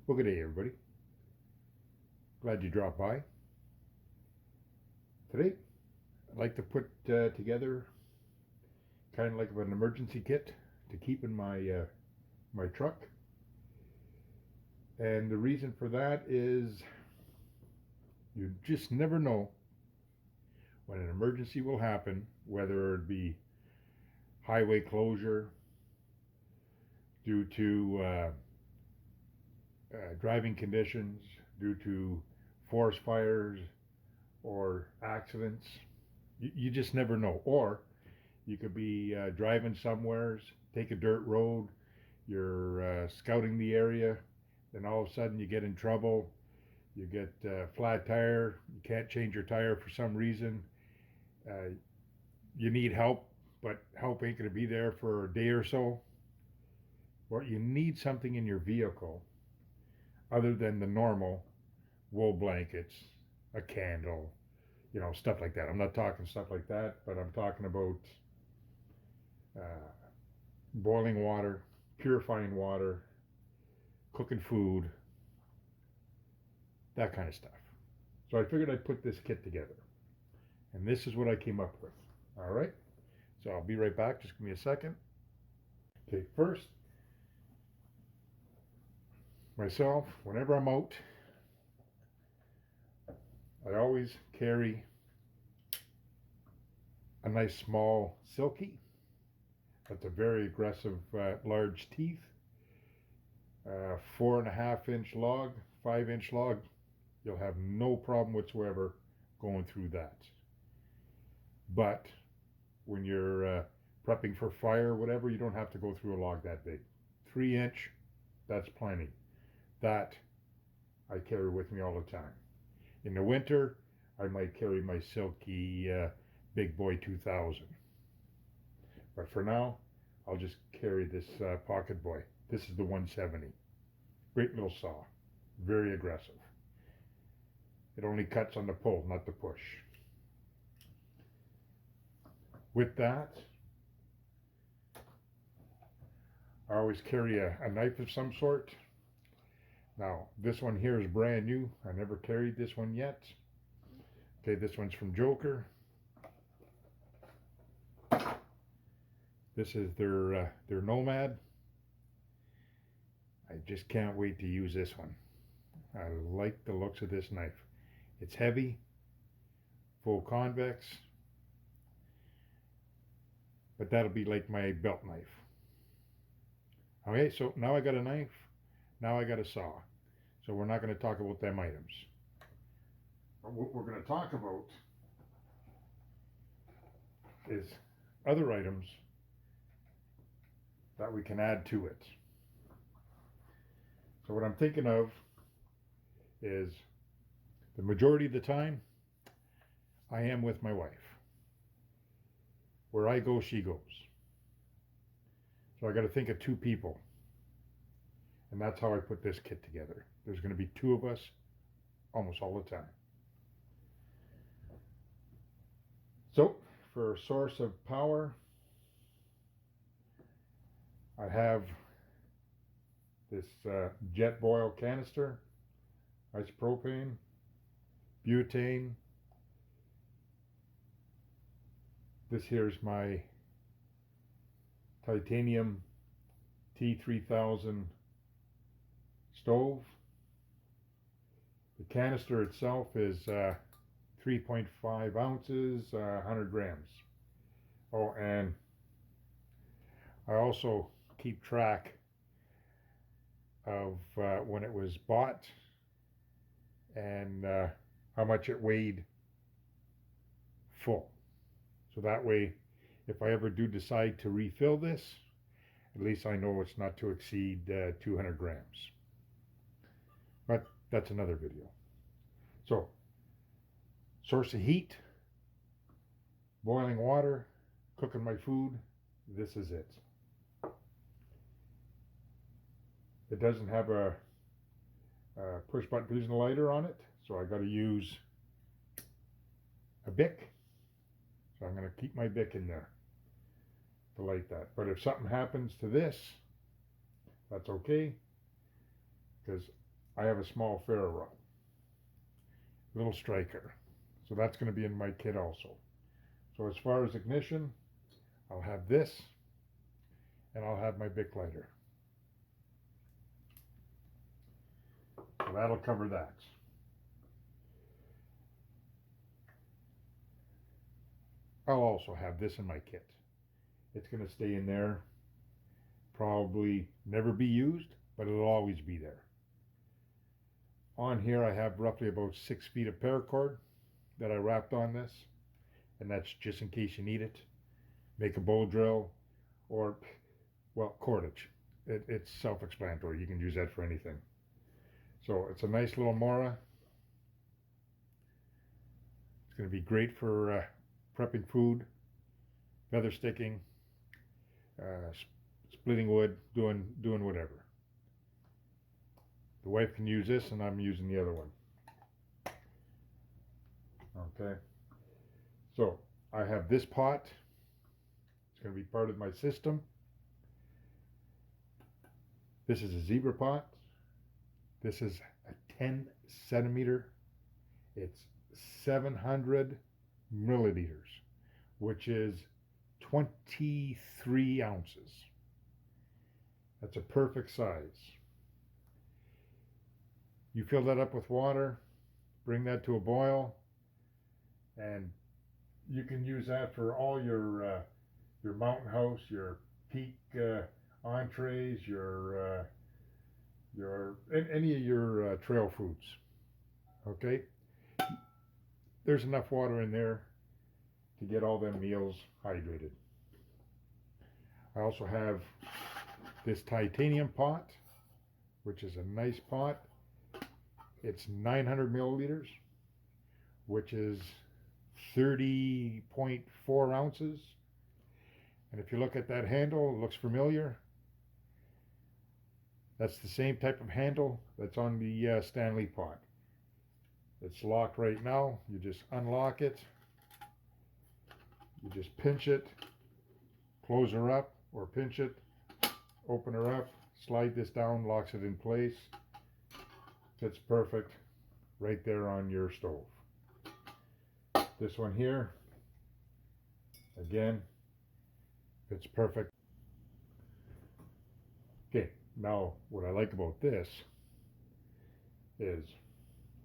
Well, good day, everybody. Glad you dropped by. Today, I'd like to put together kind of like an emergency kit to keep in my truck. And the reason for that is you just never know when an emergency will happen, whether it be highway closure due to driving conditions, due to forest fires, or accidents. You just never know. Or you could be driving somewheres, take a dirt road, you're scouting the area, then all of a sudden you get in trouble, you get a flat tire, you can't change your tire for some reason, uh, you need help, but help ain't going to be there for a day or so. Or you need something in your vehicle other than the normal wool blankets, a candle, stuff like that. I'm not talking stuff like that, but I'm talking about uh, boiling water, purifying water, cooking food, that kind of stuff. So I figured I'd put this kit together. And this is what I came up with. All right? So I'll be right back. Just give me a second. Okay, first, myself, whenever I'm out, I always carry a nice small silky. That's a very aggressive, large teeth. 4.5 inch log, 5 inch log. You'll have no problem whatsoever going through that. But when you're prepping for fire or whatever, you don't have to go through a log that big. 3 inch, that's plenty. That I carry with me all the time. In the winter, I might carry my silky Big Boy 2000. But for now, I'll just carry this Pocket Boy. This is the 170. Great little saw. Very aggressive. It only cuts on the pull, not the push. With that, I always carry a knife of some sort. Now, this one here is brand new. I never carried this one yet. Okay, this one's from Joker. This is their Nomad. I just can't wait to use this one. I like the looks of this knife. It's heavy, full convex, but that'll be like my belt knife. Okay, so now I got a knife, now I got a saw. So we're not going to talk about them items. What we're going to talk about is other items that we can add to it. So what I'm thinking of is the majority of the time I am with my wife. Where I go, she goes. So I got to think of two people. And that's how I put this kit together. There's going to be two of us almost all the time. So for a source of power, I have this jet boil canister, isopropane, butane. This here's my titanium T3000 stove. The canister itself is 3.5 ounces, 100 grams. Oh, and I also keep track of when it was bought and how much it weighed full. So that way, if I ever do decide to refill this, at least I know it's not to exceed 200 grams. But that's another video. So, source of heat, boiling water, cooking my food, this is it. It doesn't have a push button fusion lighter on it, so I got to use a Bic. So I'm going to keep my Bic in there to light that. But if something happens to this, that's okay, because I have a small ferro rod, little striker. So that's going to be in my kit also. So as far as ignition, I'll have this, and I'll have my Bic lighter. So that'll cover that. I'll also have this in my kit. It's going to stay in there, probably never be used, but it'll always be there. On here I have roughly about 6 feet of paracord that I wrapped on this, and that's just in case you need it. Make a bow drill, or, well, cordage. It's self-explanatory. You can use that for anything. So it's a nice little Mora. It's going to be great for prepping food, feather sticking, splitting wood, doing whatever. The wife can use this, and I'm using the other one. Okay. So I have this pot. It's going to be part of my system. This is a zebra pot. This is a 10 centimeter. It's 700 milliliters, which is 23 ounces. That's a perfect size. You fill that up with water, bring that to a boil, and you can use that for all your mountain house, your peak entrees, any of your trail foods. Okay, there's enough water in there to get all them meals hydrated. I also have this titanium pot, which is a nice pot. It's 900 milliliters, which is 30.4 ounces. And if you look at that handle, it looks familiar. That's the same type of handle that's on the Stanley pot. It's locked right now. You just unlock it. You just pinch it, close her up, or pinch it, open her up, slide this down, locks it in place. Fits perfect right there on your stove. This one here, again, fits perfect. Okay, now what I like about this is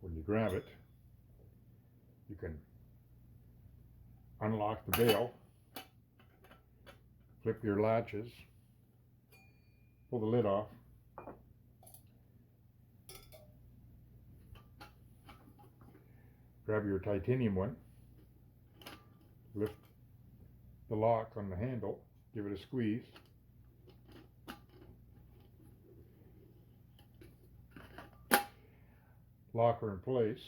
when you grab it, you can unlock the bail, flip your latches, pull the lid off, grab your titanium one, lift the lock on the handle, give it a squeeze, lock her in place,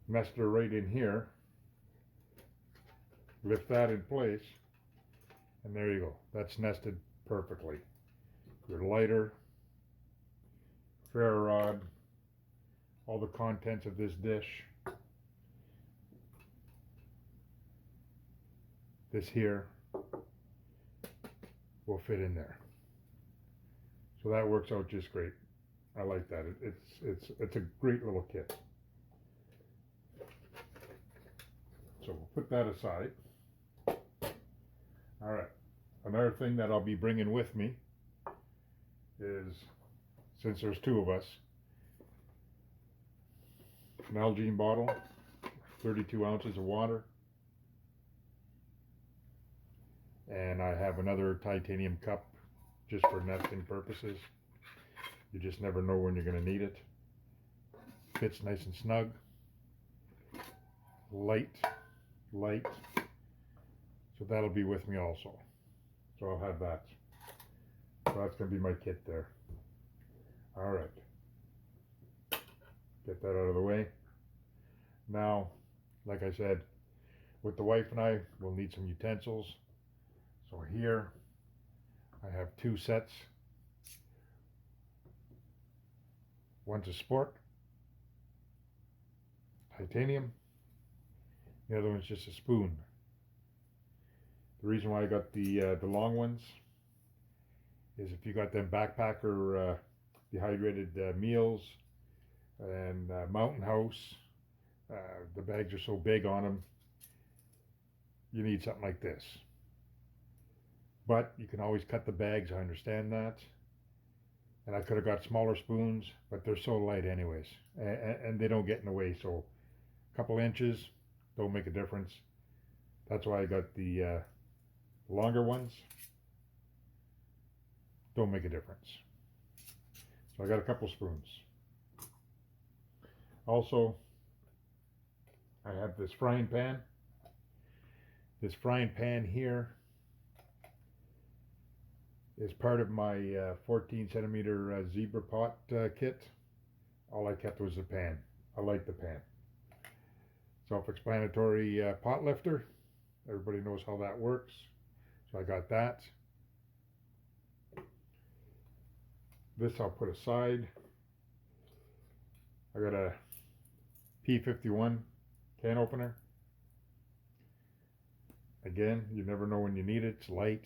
nest her right in here, lift that in place, and there you go. That's nested perfectly. Your lighter, ferro rod, all the contents of this dish, this here, will fit in there. So that works out just great. I like that. It's a great little kit. So we'll put that aside. All right. Another thing that I'll be bringing with me is, since there's two of us, an Algene bottle, 32 ounces of water, and I have another titanium cup just for nesting purposes. You just never know when you're going to need it. Fits nice and snug. Light. So that'll be with me also. So I'll have that. So that's going to be my kit there. All right. Get that out of the way. Now, like I said, with the wife and I, we'll need some utensils. So here, I have two sets. One's a sport, titanium. The other one's just a spoon. The reason why I got the long ones is if you got them backpacker dehydrated meals and Mountain House, the bags are so big on them, you need something like this. But you can always cut the bags, I understand that. And I could have got smaller spoons, but they're so light anyways, and they don't get in the way, so a couple inches don't make a difference. That's why I got the longer ones. Don't make a difference. So I got a couple spoons. Also, I have this frying pan. This frying pan here is part of my 14 centimeter zebra pot kit. All I kept was the pan. I like the pan. Self-explanatory pot lifter. Everybody knows how that works. So I got that. This I'll put aside. I got a P51 can opener. Again, you never know when you need it. It's light.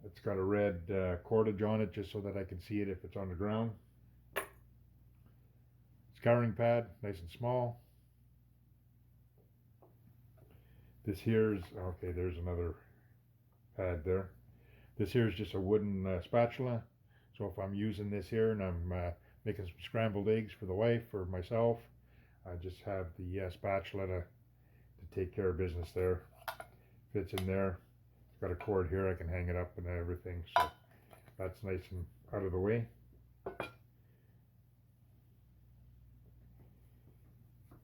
It's got a red cordage on it just so that I can see it if it's on the ground. Scouring pad, nice and small. This here's, okay, there's another pad there. This here is just a wooden spatula. So if I'm using this here and I'm making some scrambled eggs for the wife or myself, I just have the spatula to take care of business there. Fits in there. It's got a cord here, I can hang it up and everything, so that's nice and out of the way.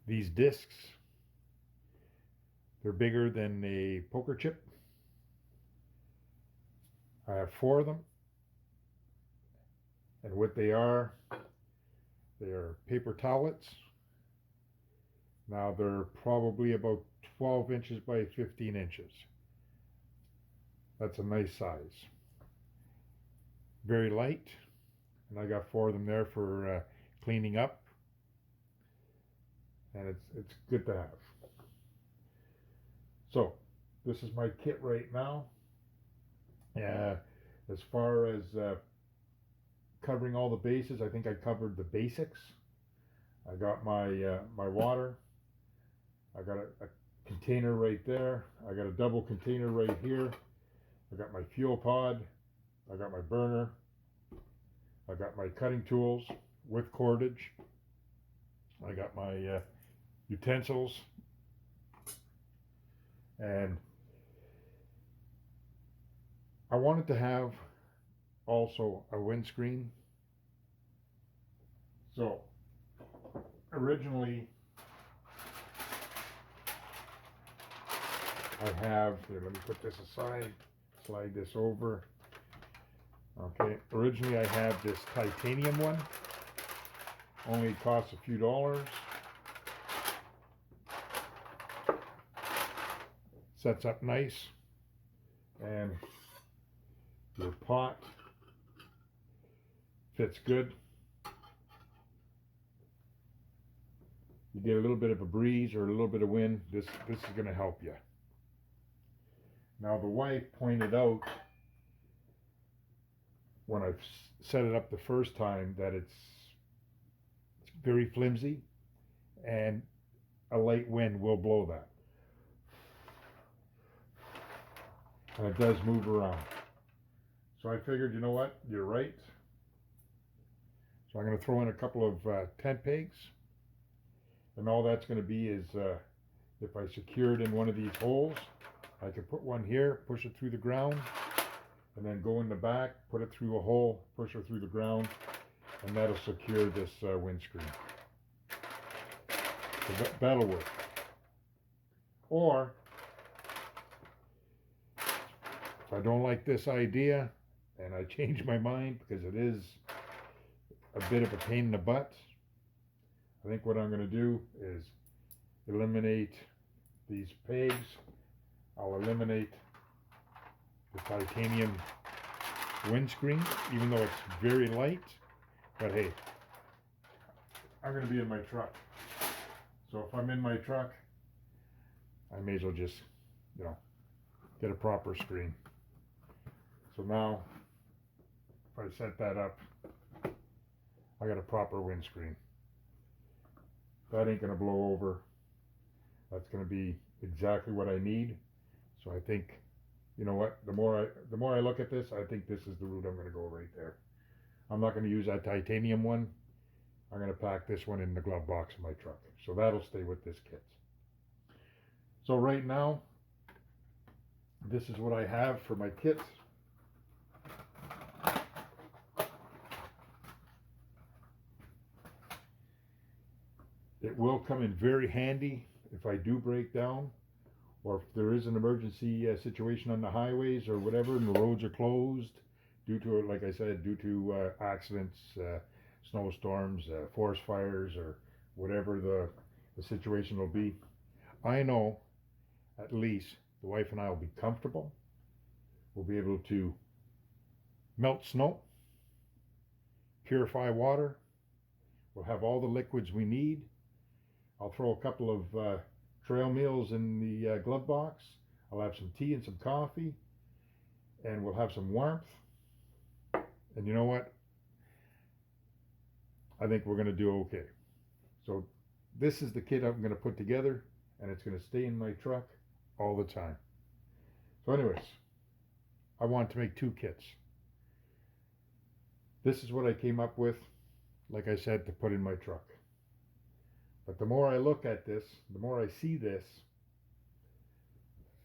These discs, they're bigger than a poker chip. I have 4 of them, and what they are paper towelettes. Now they're probably about 12 inches by 15 inches. That's a nice size. Very light, and I got 4 of them there for cleaning up, and it's good to have. So this is my kit right now. As far as covering all the bases, I think I covered the basics. I got my my water. I got a container right there. I got a double container right here. I got my fuel pod. I got my burner. I got my cutting tools with cordage. I got my utensils. And I wanted to have also a windscreen. So originally I have, here, let me put this aside, slide this over. Okay, originally I have this titanium one, only costs a few dollars. Sets up nice, and your pot fits good. You get a little bit of a breeze or a little bit of wind, this is going to help you. Now the wife pointed out when I set it up the first time that it's very flimsy and a light wind will blow that. And it does move around. So I figured, you know what, you're right. So I'm going to throw in a couple of tent pegs. And all that's going to be is, if I secure it in one of these holes, I can put one here, push it through the ground, and then go in the back, put it through a hole, push it through the ground, and that'll secure this windscreen. So that'll work. Or, if I don't like this idea, and I change my mind, because it is a bit of a pain in the butt, I think what I'm going to do is eliminate these pegs. I'll eliminate the titanium windscreen, even though it's very light. But hey, I'm going to be in my truck. So if I'm in my truck, I may as well just, get a proper screen. So now if I set that up, I got a proper windscreen. That ain't gonna blow over. That's gonna be exactly what I need. So I think, you know what, the more I look at this, I think this is the route I'm gonna go right there. I'm not gonna use that titanium one. I'm gonna pack this one in the glove box of my truck. So that'll stay with this kit. So right now, this is what I have for my kit. It will come in very handy if I do break down, or if there is an emergency situation on the highways or whatever, and the roads are closed due to, like I said, due to accidents, snowstorms, forest fires, or whatever the situation will be. I know at least the wife and I will be comfortable. We'll be able to melt snow, purify water. We'll have all the liquids we need. I'll throw a couple of trail meals in the glove box. I'll have some tea and some coffee, and we'll have some warmth. And you know what? I think we're going to do okay. So this is the kit I'm going to put together, and it's going to stay in my truck all the time. So anyways, I want to make two kits. This is what I came up with, like I said, to put in my truck. But the more I look at this, the more I see this,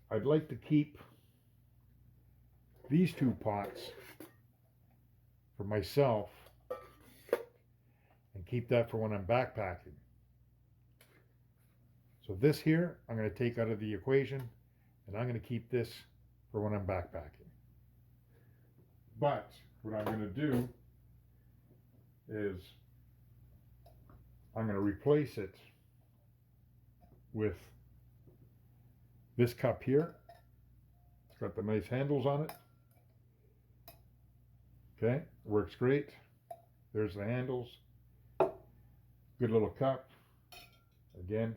I'd like to keep these two pots for myself and keep that for when I'm backpacking. So this here, I'm going to take out of the equation, and I'm going to keep this for when I'm backpacking. But what I'm going to do is I'm going to replace it with this cup here. It's got the nice handles on it. Okay, works great. There's the handles. Good little cup. Again,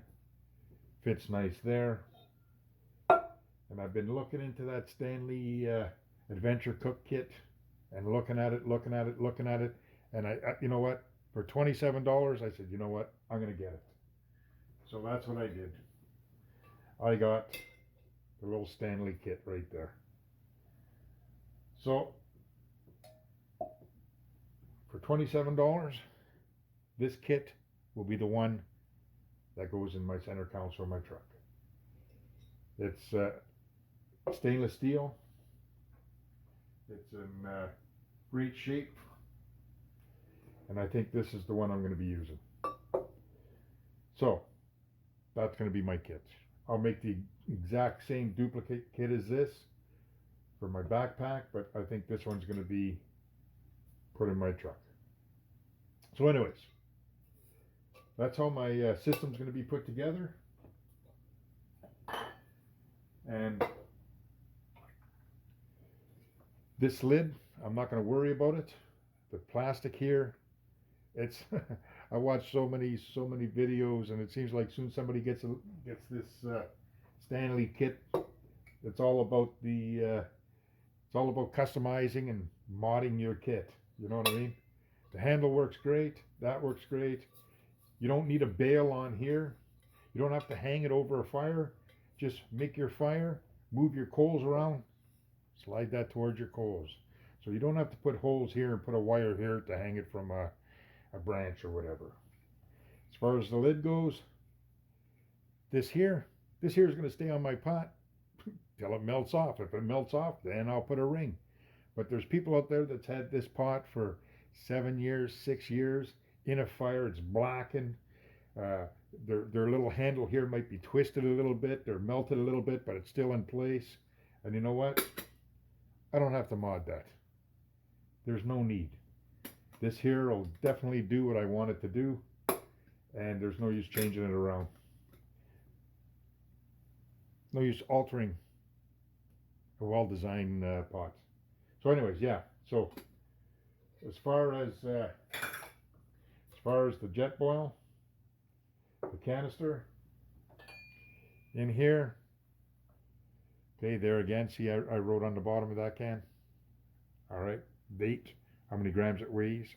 fits nice there. And I've been looking into that Stanley Adventure Cook Kit and looking at it. And I you know what? For $27, I said, you know what? I'm going to get it. So that's what I did. I got the little Stanley kit right there. So for $27, this kit will be the one that goes in my center console of my truck. It's stainless steel. It's in great shape. And I think this is the one I'm going to be using. So that's going to be my kit. I'll make the exact same duplicate kit as this for my backpack, but I think this one's going to be put in my truck. So anyways, that's how my system's going to be put together. And this lid, I'm not going to worry about it. The plastic here, it's I watch so many videos, and it seems like soon somebody gets this Stanley kit. It's all about customizing and modding your kit. You know what I mean? The handle works great. That works great. You don't need a bail on here. You don't have to hang it over a fire. Just make your fire, move your coals around, slide that towards your coals. So you don't have to put holes here and put a wire here to hang it from a branch or whatever. As far as the lid goes, this here is going to stay on my pot till it melts off. If it melts off, then I'll put a ring. But there's people out there that's had this pot for 7 years, 6 years in a fire. It's blackened. Their little handle here might be twisted a little bit. They're melted a little bit, but it's still in place. And you know what? I don't have to mod that. There's no need. This here will definitely do what I want it to do, and there's no use changing it around. No use altering a well-designed pot. So anyways, yeah. So as far as the jet boil, the canister in here. Okay, there again. See, I wrote on the bottom of that can. All right, date. how many grams it weighs,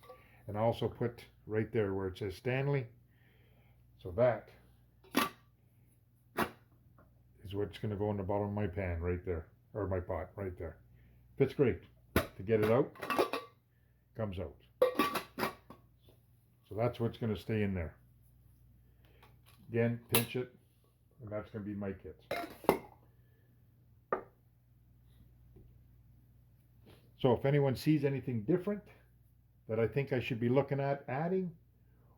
and I also put right there where it says Stanley. So that is what's going to go in the bottom of my pan right there, or my pot right there. Fits great. To get it out, comes out. So that's what's going to stay in there. Again, pinch it, and that's going to be my kit. So if anyone sees anything different that I think I should be looking at adding,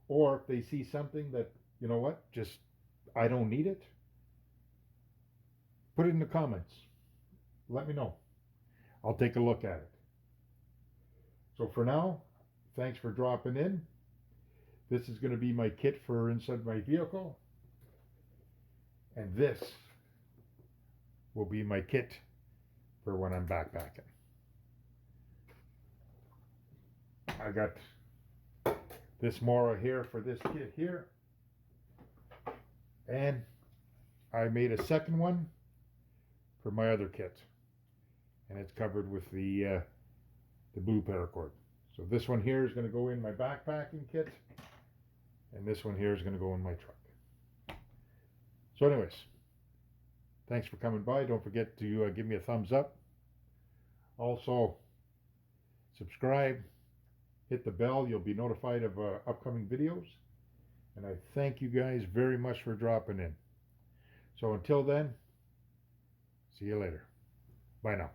or if they see something that, you know what, just I don't need it, put it in the comments. Let me know. I'll take a look at it. So for now, thanks for dropping in. This is going to be my kit for inside my vehicle. And this will be my kit for when I'm backpacking. I got this Mora here for this kit here. And I made a second one for my other kit. And it's covered with the blue paracord. So this one here is going to go in my backpacking kit. And this one here is going to go in my truck. So anyways, thanks for coming by. Don't forget to give me a thumbs up. Also, subscribe. Hit the bell. You'll be notified of upcoming videos. And I thank you guys very much for dropping in. So until then, see you later. Bye now.